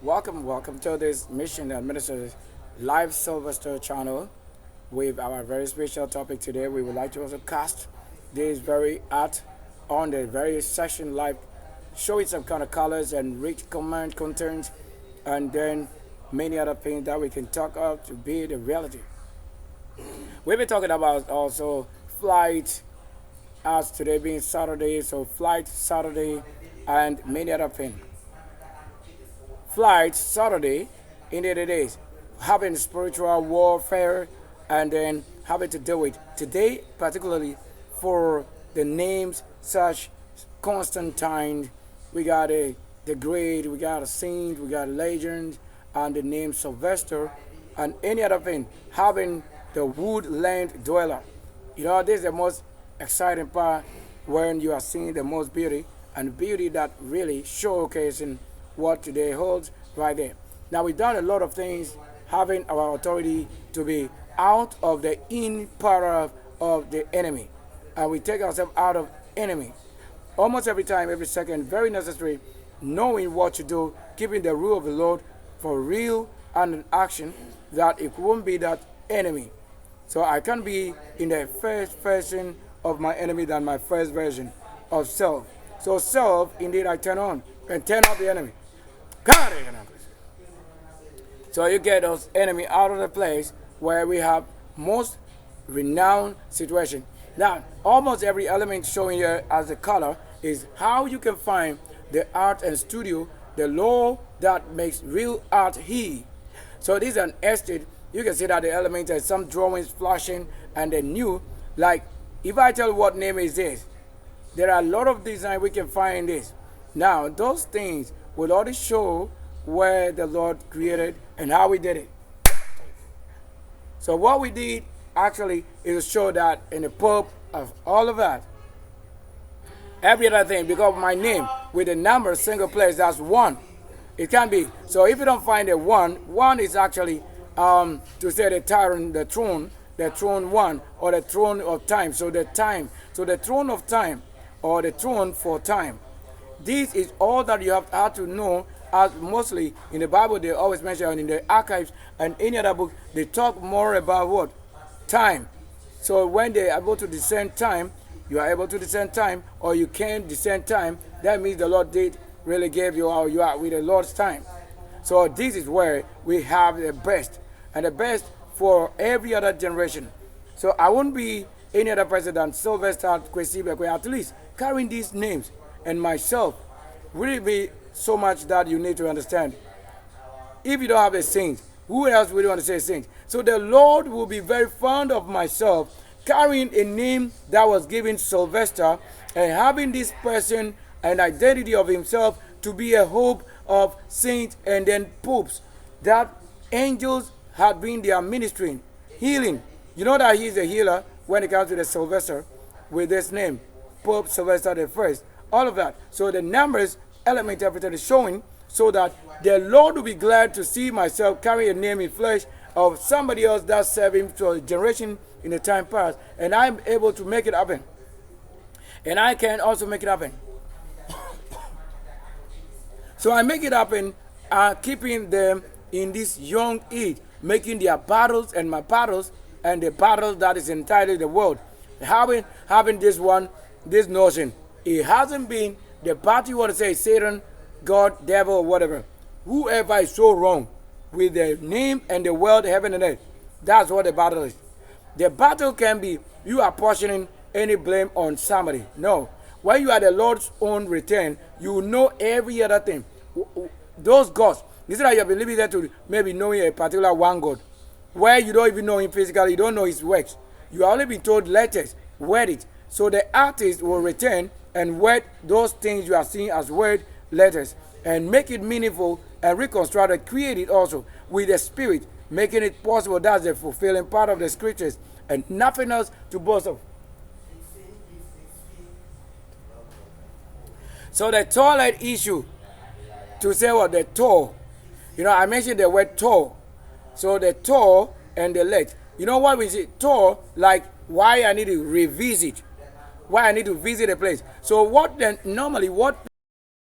Welcome to this mission administered live Sylvester channel with our very special topic today. We would like to also cast this very art on the very session live, showing some kind of colors and rich command content, and then many other things that we can talk of to be the reality. We've been talking about also flight, as today being Saturday, so flight Saturday, and many other things. Flight Saturday, indeed it is, having spiritual warfare and then having to do with today, particularly for the names such Constantine, we got the Great, we got a Saint, we got a Legend, and the name Sylvester, and any other thing, having the woodland dweller. This is the most exciting part when you are seeing the most beauty and beauty that really showcasing what today holds right there. Now we've done a lot of things having our authority to be out of the in power of the enemy. And we take ourselves out of enemy. Almost every time, every second, very necessary, knowing what to do, keeping the rule of the Lord for real and in action, that it won't be that enemy. So I can be in the first version of my enemy than my first version of self. So self, indeed, I turn on and turn off the enemy. So you get those enemy out of the place where we have most renowned situation. Now, almost every element showing here as a color is how you can find the art and studio, the law that makes real art he. So this is an estate. You can see that the element has some drawings flashing and then new. Like if I tell you what name is this, there are a lot of design we can find in this. Now, those things will already show where the Lord created and how we did it. So what we did actually is to show that in the Pope of all of that, every other thing, because my name with the number single place, that's one. It can be. So if you don't find a one is actually to say the tyrant, the throne one, or the throne of time. So the throne of time, or the throne for time. This is all that you have to know, as mostly in the Bible they always mention, in the archives and any other book, they talk more about what? Time. So when they are able to discern time, you are able to discern time, or you can't discern time, that means the Lord did really give you how you are with the Lord's time. So this is where we have the best, and the best for every other generation. So I won't be any other person than Sylvester Kwasi Bekoe, at least carrying these names and myself will be so much that you need to understand. If you don't have a saint, who else will you want to say saint? So the Lord will be very fond of myself carrying a name that was given Sylvester, and having this person an identity of himself to be a hope of saints and then popes, that angels had been their ministering, healing. You know that he's a healer when it comes to the Sylvester with this name, Pope Sylvester the First. All of that. So the numbers, element, everything is showing, so that the Lord will be glad to see myself carry a name in flesh of somebody else that served him to a generation in the time past, and I'm able to make it happen. And I can also make it happen. So I make it happen, keeping them in this young age, making their battles and my battles and the battles that is entitled the world. Having this notion. It hasn't been the battle you want to say Satan, God, devil, or whatever. Whoever is so wrong with the name and the world, heaven and earth, that's what the battle is. The battle can be you are portioning any blame on somebody. No. When you are the Lord's own return, you know every other thing. Those gods, instead of you have been living there to maybe knowing a particular one God, where you don't even know him physically, you don't know his works. You are only been told letters, word it. So the artist will return and word those things you are seeing as word letters and make it meaningful and reconstruct and create it also with the spirit, making it possible. That's the fulfilling part of the scriptures and nothing else to boast of. So the toilet issue, to say what the toe, I mentioned the word toe. So the toe and the leg. You know what we say? Toe, like why I need to revisit, why I need to visit a place. So what then normally what